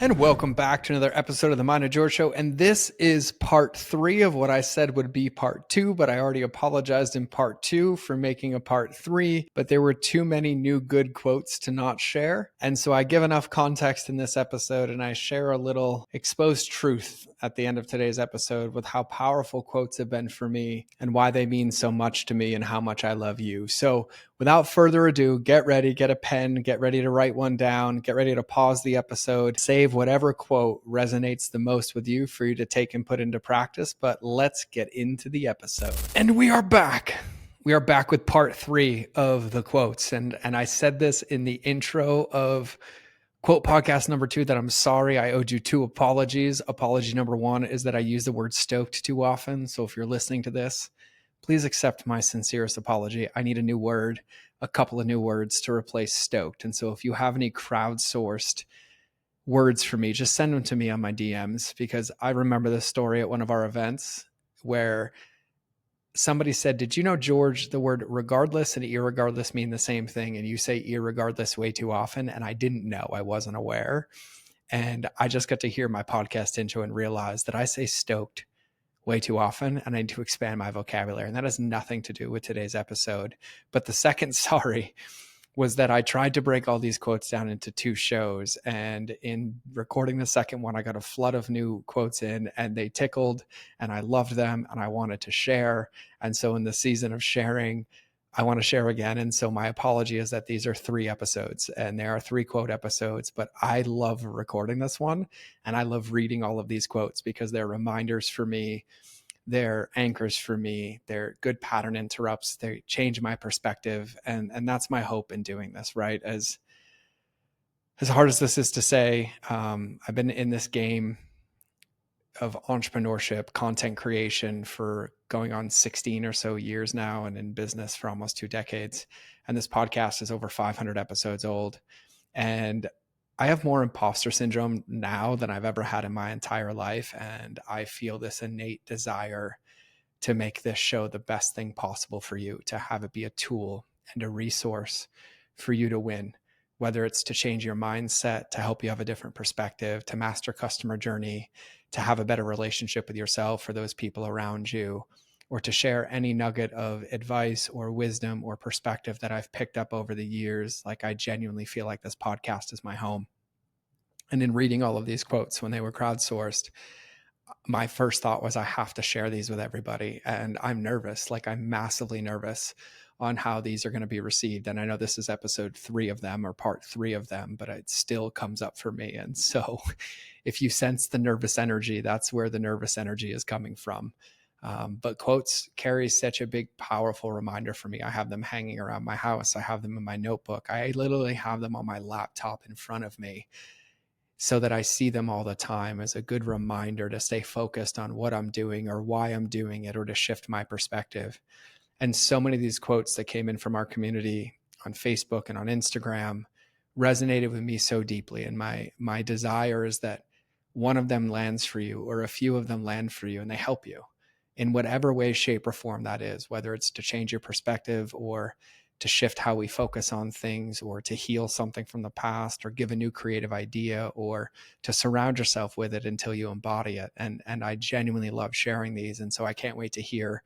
And welcome back to another episode of the Mind of George Show. And this is part 3 of what I said would be part 2, but I already apologized in part 2 for making a part 3, but there were too many new good quotes to not share. And so I give enough context in this episode and I share a little exposed truth at the end of today's episode with how powerful quotes have been for me and why they mean so much to me and how much I love you. So without further ado, get ready, get a pen, get ready to write one down, get ready to pause the episode, save whatever quote resonates the most with you for you to take and put into practice. But let's get into the episode. And we are back. We are back with part 3 of the quotes. And I said this in the intro of quote podcast number 2 that I'm sorry, I owed you 2 apologies. Apology number 1 is that I use the word stoked too often. So if you're listening to this, please accept my sincerest apology. I need a new word, a couple of new words to replace stoked. And so if you have any crowdsourced words for me, just send them to me on my DMs, because I remember this story at one of our events where somebody said, did you know, George, the word regardless and irregardless mean the same thing? And you say irregardless way too often. And I didn't know, I wasn't aware. And I just got to hear my podcast intro and realize that I say stoked way too often and I need to expand my vocabulary. And that has nothing to do with today's episode. But the second sorry was that I tried to break all these quotes down into 2 shows. And in recording the second one, I got a flood of new quotes in and they tickled and I loved them and I wanted to share. And so in the season of sharing, I want to share again. And so my apology is that these are 3 episodes and there are 3 quote episodes, but I love recording this one and I love reading all of these quotes because they're reminders for me. They're anchors for me. They're good pattern interrupts. They change my perspective. And that's my hope in doing this, right? As hard as this is to say, I've been in this game of entrepreneurship, content creation for going on 16 or so years now, and in business for almost 2 decades. And this podcast is over 500 episodes old. And I have more imposter syndrome now than I've ever had in my entire life. And I feel this innate desire to make this show the best thing possible for you, to have it be a tool and a resource for you to win, whether it's to change your mindset, to help you have a different perspective, to master customer journey, to have a better relationship with yourself or those people around you, or to share any nugget of advice or wisdom or perspective that I've picked up over the years. Like, I genuinely feel like this podcast is my home. And in reading all of these quotes when they were crowdsourced, my first thought was I have to share these with everybody. And I'm nervous, like I'm massively nervous on how these are going to be received. And I know this is episode 3 of them or part 3 of them, but it still comes up for me. And so if you sense the nervous energy, that's where the nervous energy is coming from. But quotes carry such a big, powerful reminder for me. I have them hanging around my house. I have them in my notebook. I literally have them on my laptop in front of me, so that I see them all the time as a good reminder to stay focused on what I'm doing or why I'm doing it, or to shift my perspective. And so many of these quotes that came in from our community on Facebook and on Instagram resonated with me so deeply. And my desire is that one of them lands for you, or a few of them land for you, and they help you in whatever way, shape, or form that is, whether it's to change your perspective or to shift how we focus on things, or to heal something from the past, or give a new creative idea, or to surround yourself with it until you embody it. And I genuinely love sharing these. And so I can't wait to hear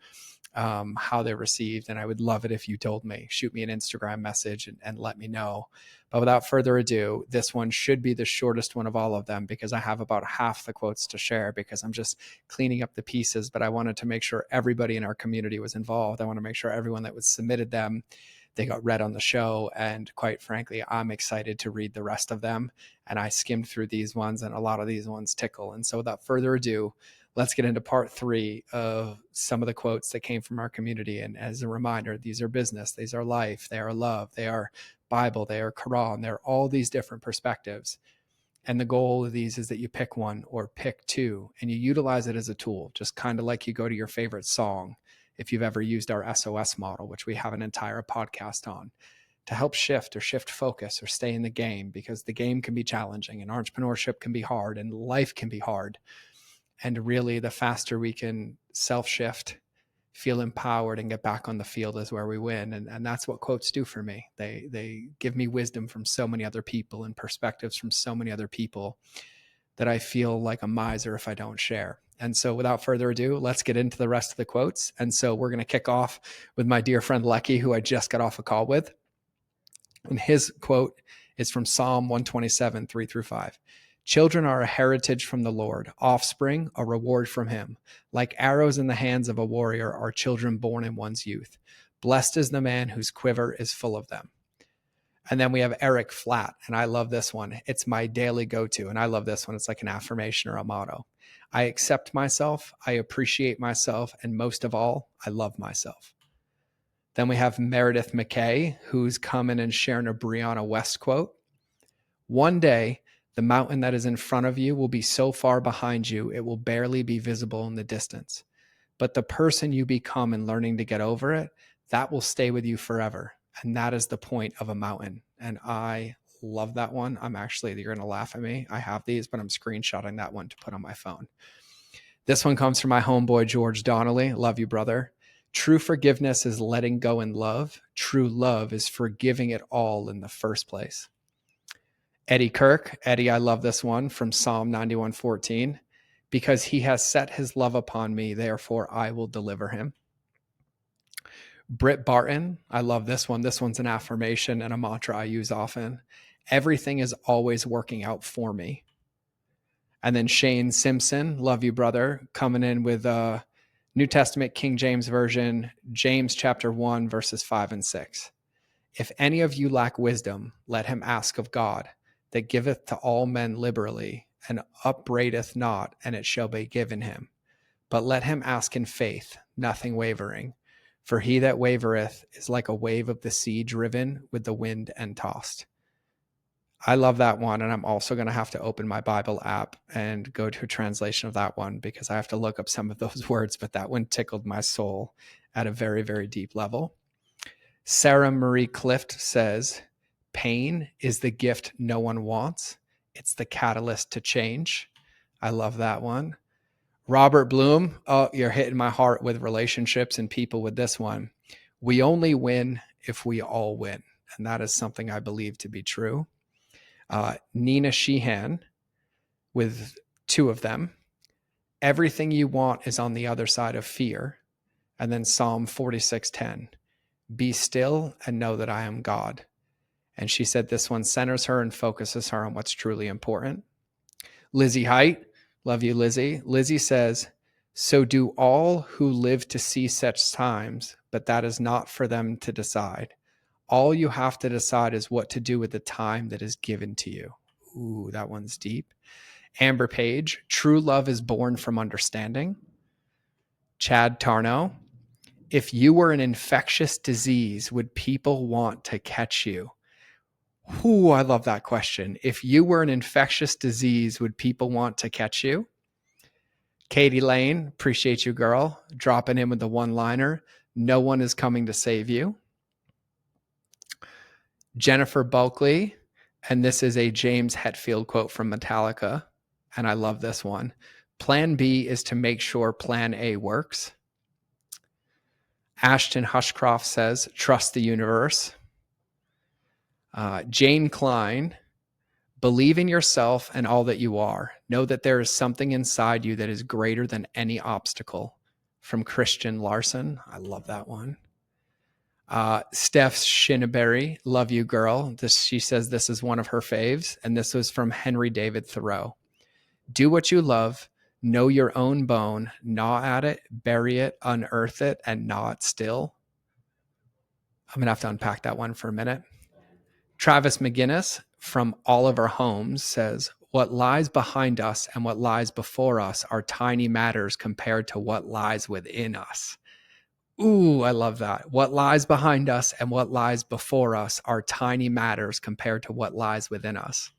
how they're received. And I would love it if you told me, shoot me an Instagram message and let me know. But without further ado, this one should be the shortest one of all of them, because I have about half the quotes to share, because I'm just cleaning up the pieces. But I wanted to make sure everybody in our community was involved. I want to make sure everyone that was submitted them, they got read on the show. And quite frankly, I'm excited to read the rest of them. And I skimmed through these ones, and a lot of these ones tickle. And so without further ado, let's get into part 3 of some of the quotes that came from our community. And as a reminder, these are business, these are life, they are love, they are Bible, they are Quran, they're all these different perspectives. And the goal of these is that you pick one or pick 2 and you utilize it as a tool, just kind of like you go to your favorite song. If you've ever used our SOS model, which we have an entire podcast on, to help shift focus or stay in the game, because the game can be challenging and entrepreneurship can be hard and life can be hard. And really, the faster we can self-shift, feel empowered, and get back on the field is where we win. And that's what quotes do for me. They give me wisdom from so many other people and perspectives from so many other people. that I feel like a miser if I don't share. And so without further ado, let's get into the rest of the quotes. And so we're going to kick off with my dear friend Lecky, who I just got off a call with. And his quote is from Psalm 127, 3-5. Children are a heritage from the Lord, offspring, a reward from him. Like arrows in the hands of a warrior are children born in one's youth. Blessed is the man whose quiver is full of them. And then we have Eric Flatt, and I love this one. It's my daily go-to, and I love this one. It's like an affirmation or a motto. I accept myself, I appreciate myself, and most of all, I love myself. Then we have Meredith McKay, who's coming and sharing a Brianna West quote. One day, the mountain that is in front of you will be so far behind you, it will barely be visible in the distance. But the person you become in learning to get over it, that will stay with you forever. And that is the point of a mountain. And I love that one. You're going to laugh at me. I have these, but I'm screenshotting that one to put on my phone. This one comes from my homeboy, George Donnelly. Love you, brother. True forgiveness is letting go in love. True love is forgiving it all in the first place. Eddie Kirk. Eddie, I love this one from Psalm 91:14. Because he has set his love upon me, therefore I will deliver him. Britt Barton, I love this one. This one's an affirmation and a mantra I use often. Everything is always working out for me. And then Shane Simpson, love you, brother, coming in with New Testament King James Version, James chapter 1, verses 5 and 6. If any of you lack wisdom, let him ask of God, that giveth to all men liberally, and upbraideth not, and it shall be given him. But let him ask in faith, nothing wavering. For he that wavereth is like a wave of the sea driven with the wind and tossed. I love that one, and I'm also going to have to open my Bible app and go to a translation of that one because I have to look up some of those words, but that one tickled my soul at a very, very deep level. Sarah Marie Clift says, pain is the gift no one wants. It's the catalyst to change. I love that one. Robert Bloom, oh, you're hitting my heart with relationships and people with this one. We only win if we all win. And that is something I believe to be true. Nina Sheehan with two of them. Everything you want is on the other side of fear. And then Psalm 46:10. Be still and know that I am God. And she said this one centers her and focuses her on what's truly important. Lizzie Height, love you, Lizzie. Lizzie says, so do all who live to see such times, but that is not for them to decide. All you have to decide is what to do with the time that is given to you. Ooh, that one's deep. Amber Page, true love is born from understanding. Chad Tarnow, if you were an infectious disease, would people want to catch you? Ooh, I love that question. If you were an infectious disease, would people want to catch you? Katie Lane, appreciate you, girl, dropping in with the one-liner. No one is coming to save you. Jennifer Bulkley, and this is a James Hetfield quote from Metallica, and I love this one. Plan B is to make sure Plan A works. Ashton Hushcroft says, trust the universe. Jane Klein, believe in yourself and all that you are. Know that there is something inside you that is greater than any obstacle. From Christian Larson. I love that one. Steph Shinneberry, love you, girl. She says this is one of her faves, and this was from Henry David Thoreau. Do what you love, know your own bone, gnaw at it, bury it, unearth it, and gnaw it still. I'm going to have to unpack that one for a minute. Travis McGinnis from Oliver Holmes says, what lies behind us and what lies before us are tiny matters compared to what lies within us. Ooh, I love that. What lies behind us and what lies before us are tiny matters compared to what lies within us.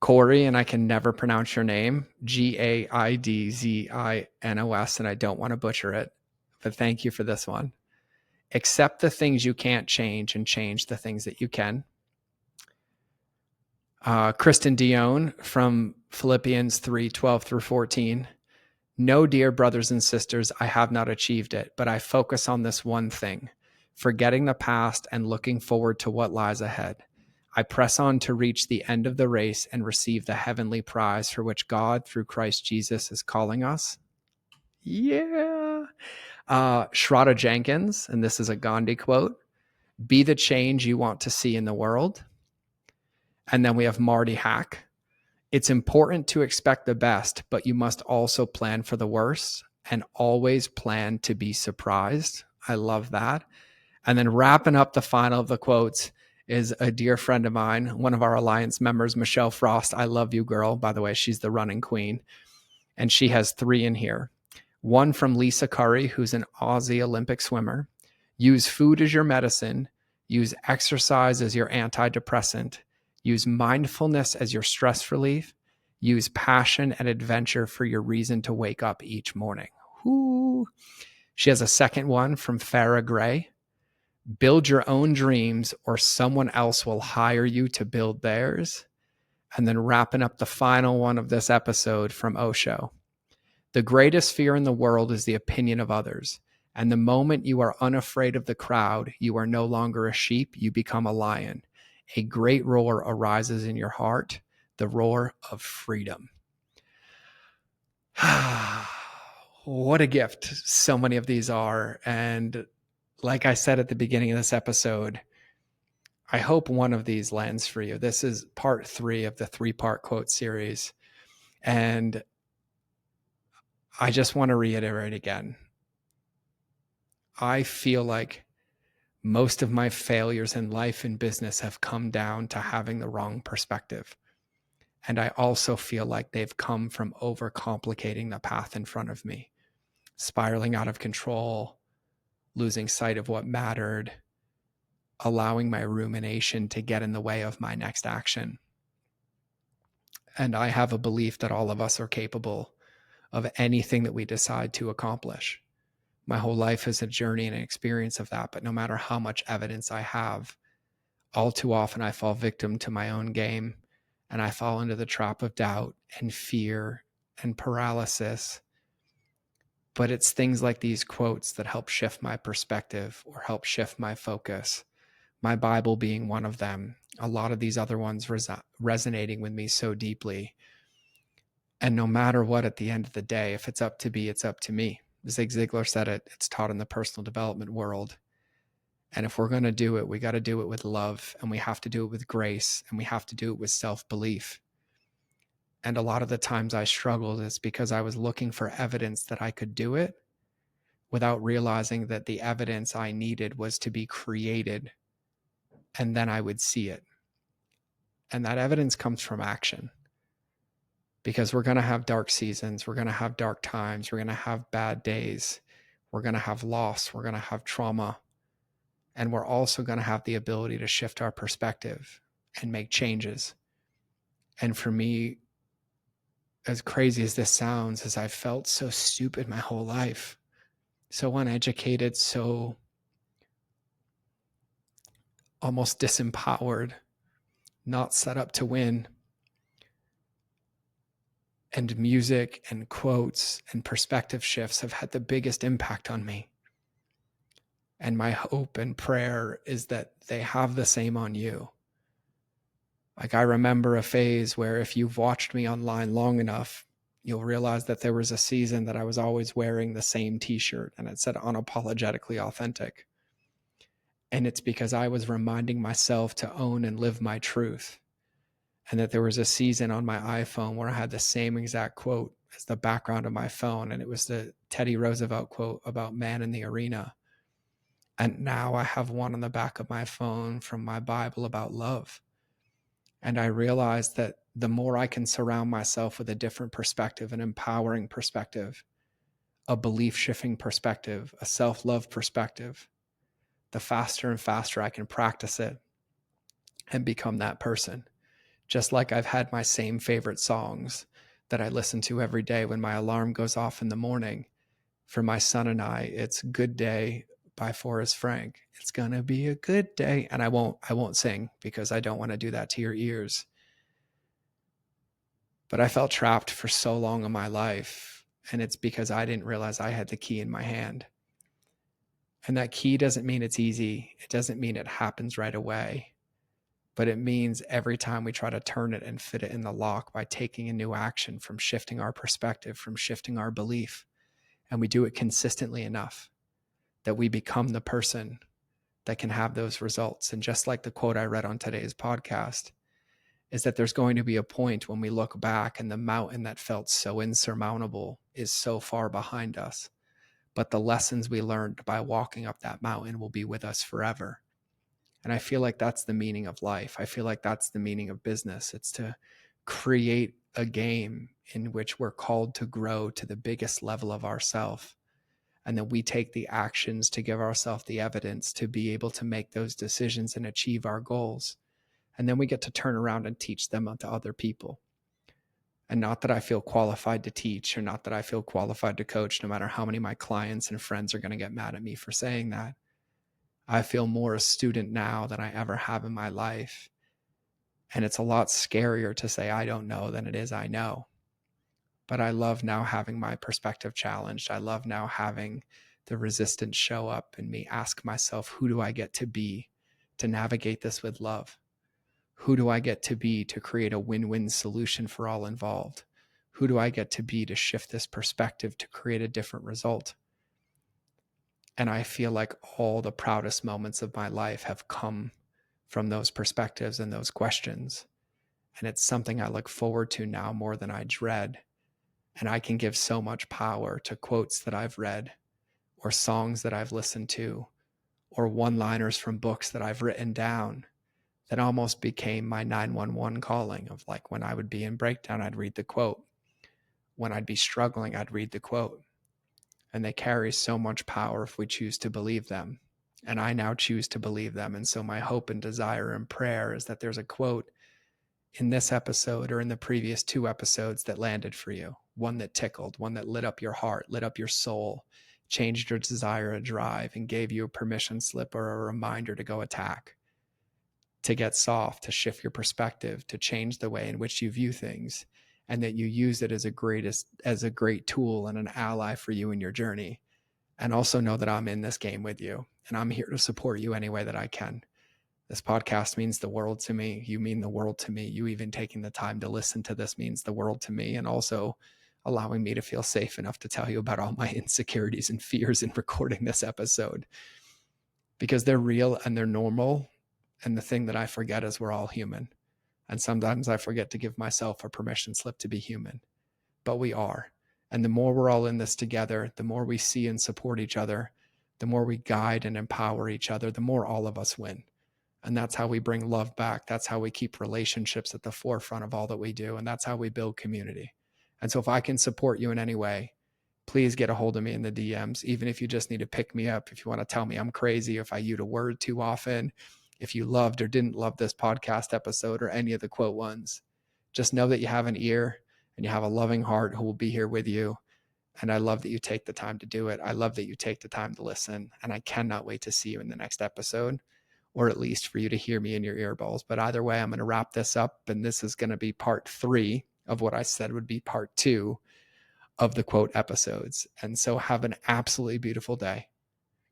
Corey, and I can never pronounce your name, Gaidzinos, and I don't want to butcher it, but thank you for this one. Accept the things you can't change and change the things that you can. Kristen Dion from Philippians 3:12-14. No, dear brothers and sisters, I have not achieved it, but I focus on this one thing, forgetting the past and looking forward to what lies ahead. I press on to reach the end of the race and receive the heavenly prize for which God, through Christ Jesus, is calling us. Yeah. Shraddha Jenkins, and this is a Gandhi quote, be the change you want to see in the world. And then we have Marty Hack. It's important to expect the best, but you must also plan for the worst and always plan to be surprised. I love that. And then wrapping up the final of the quotes is a dear friend of mine, one of our Alliance members, Michelle Frost. I love you, girl. By the way, she's the running queen. And she has 3 in here. One from Lisa Curry, who's an Aussie Olympic swimmer. Use food as your medicine. Use exercise as your antidepressant. Use mindfulness as your stress relief. Use passion and adventure for your reason to wake up each morning. Ooh. She has a second one from Farrah Gray. Build your own dreams or someone else will hire you to build theirs. And then wrapping up the final one of this episode from Osho. The greatest fear in the world is the opinion of others. And the moment you are unafraid of the crowd, you are no longer a sheep, you become a lion. A great roar arises in your heart, the roar of freedom. What a gift so many of these are. And like I said at the beginning of this episode, I hope one of these lands for you. This is part 3 of the 3-part quote series. And I just want to reiterate again. I feel like most of my failures in life and business have come down to having the wrong perspective. And I also feel like they've come from overcomplicating the path in front of me, spiraling out of control, losing sight of what mattered, allowing my rumination to get in the way of my next action. And I have a belief that all of us are capable of anything that we decide to accomplish. My whole life is a journey and an experience of that. But no matter how much evidence I have, all too often I fall victim to my own game and I fall into the trap of doubt and fear and paralysis. But it's things like these quotes that help shift my perspective or help shift my focus. My Bible being one of them. A lot of these other ones resonating with me so deeply. And no matter what, at the end of the day, if it's up to me, it's up to me. Zig Ziglar said it, it's taught in the personal development world. And if we're going to do it, we got to do it with love, and we have to do it with grace, and we have to do it with self-belief. And a lot of the times I struggled is because I was looking for evidence that I could do it without realizing that the evidence I needed was to be created, and then I would see it. And that evidence comes from action. Because we're going to have dark seasons, we're going to have dark times, we're going to have bad days, we're going to have loss, we're going to have trauma, and we're also going to have the ability to shift our perspective and make changes. And for me, as crazy as this sounds, is I felt so stupid my whole life, so uneducated, so almost disempowered, not set up to win. And music and quotes and perspective shifts have had the biggest impact on me. And my hope and prayer is that they have the same on you. Like I remember a phase where if you've watched me online long enough, you'll realize that there was a season that I was always wearing the same t-shirt and it said unapologetically authentic. And it's because I was reminding myself to own and live my truth. And that there was a season on my iPhone where I had the same exact quote as the background of my phone. And it was the Teddy Roosevelt quote about man in the arena. And now I have one on the back of my phone from my Bible about love. And I realized that the more I can surround myself with a different perspective, an empowering perspective, a belief-shifting perspective, a self-love perspective, the faster and faster I can practice it and become that person. Just like I've had my same favorite songs that I listen to every day when my alarm goes off in the morning. For my son and I, it's Good Day by Forrest Frank. It's gonna be a good day. And I won't sing because I don't want to do that to your ears. But I felt trapped for so long in my life. And it's because I didn't realize I had the key in my hand. And that key doesn't mean it's easy. It doesn't mean it happens right away. but it means every time we try to turn it and fit it in the lock by taking a new action, from shifting our perspective, from shifting our belief, and we do it consistently enough, that we become the person that can have those results. And just like the quote I read on today's podcast, is that there's going to be a point when we look back and the mountain that felt so insurmountable is so far behind us. But the lessons we learned by walking up that mountain will be with us forever. And I feel like that's the meaning of life. I feel like that's the meaning of business. It's to create a game in which we're called to grow to the biggest level of ourselves. And then we take the actions to give ourselves the evidence to be able to make those decisions and achieve our goals. And then we get to turn around and teach them to other people. And not that I feel qualified to teach, or not that I feel qualified to coach, no matter how many of my clients and friends are going to get mad at me for saying that. I feel more a student now than I ever have in my life. And it's a lot scarier to say I don't know than it is I know. But I love now having my perspective challenged. I love now having the resistance show up and me ask myself, who do I get to be to navigate this with love? Who do I get to be to create a win-win solution for all involved? Who do I get to be to shift this perspective to create a different result? And I feel like all the proudest moments of my life have come from those perspectives and those questions. And it's something I look forward to now more than I dread. And I can give so much power to quotes that I've read, or songs that I've listened to, or one-liners from books that I've written down, that almost became my 911 calling of, like, when I would be in breakdown, I'd read the quote. When I'd be struggling, I'd read the quote. And they carry so much power if we choose to believe them. And I now choose to believe them. And so my hope and desire and prayer is that there's a quote in this episode or in the previous 2 episodes that landed for you. One that tickled, one that lit up your heart, lit up your soul, changed your desire to drive, and gave you a permission slip or a reminder to go attack, to get soft, to shift your perspective, to change the way in which you view things, and that you use it as a great tool and an ally for you in your journey. And also know that I'm in this game with you, and I'm here to support you any way that I can. This podcast means the world to me. You mean the world to me. You even taking the time to listen to this means the world to me, and also allowing me to feel safe enough to tell you about all my insecurities and fears in recording this episode, because they're real and they're normal. And the thing that I forget is we're all human. And sometimes I forget to give myself a permission slip to be human, but we are. And the more we're all in this together, the more we see and support each other, the more we guide and empower each other, the more all of us win. And that's how we bring love back. That's how we keep relationships at the forefront of all that we do. And that's how we build community. And so if I can support you in any way, please get a hold of me in the DMs, even if you just need to pick me up, if you want to tell me I'm crazy, if I use a word too often, if you loved or didn't love this podcast episode or any of the quote ones. Just know that you have an ear and you have a loving heart who will be here with you. And I love that you take the time to do it. I love that you take the time to listen. And I cannot wait to see you in the next episode, or at least for you to hear me in your earballs. But either way, I'm going to wrap this up. And this is going to be part 3 of what I said would be part 2 of the quote episodes. And so have an absolutely beautiful day.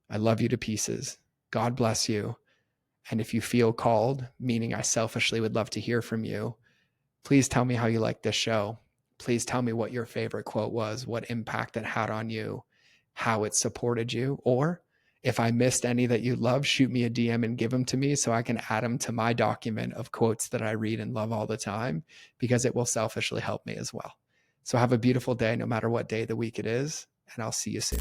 I love you to pieces. God bless you. And if you feel called, meaning I selfishly would love to hear from you, please tell me how you like this show. Please tell me what your favorite quote was, what impact it had on you, how it supported you. Or if I missed any that you love, shoot me a DM and give them to me so I can add them to my document of quotes that I read and love all the time, because it will selfishly help me as well. So have a beautiful day, no matter what day of the week it is, and I'll see you soon.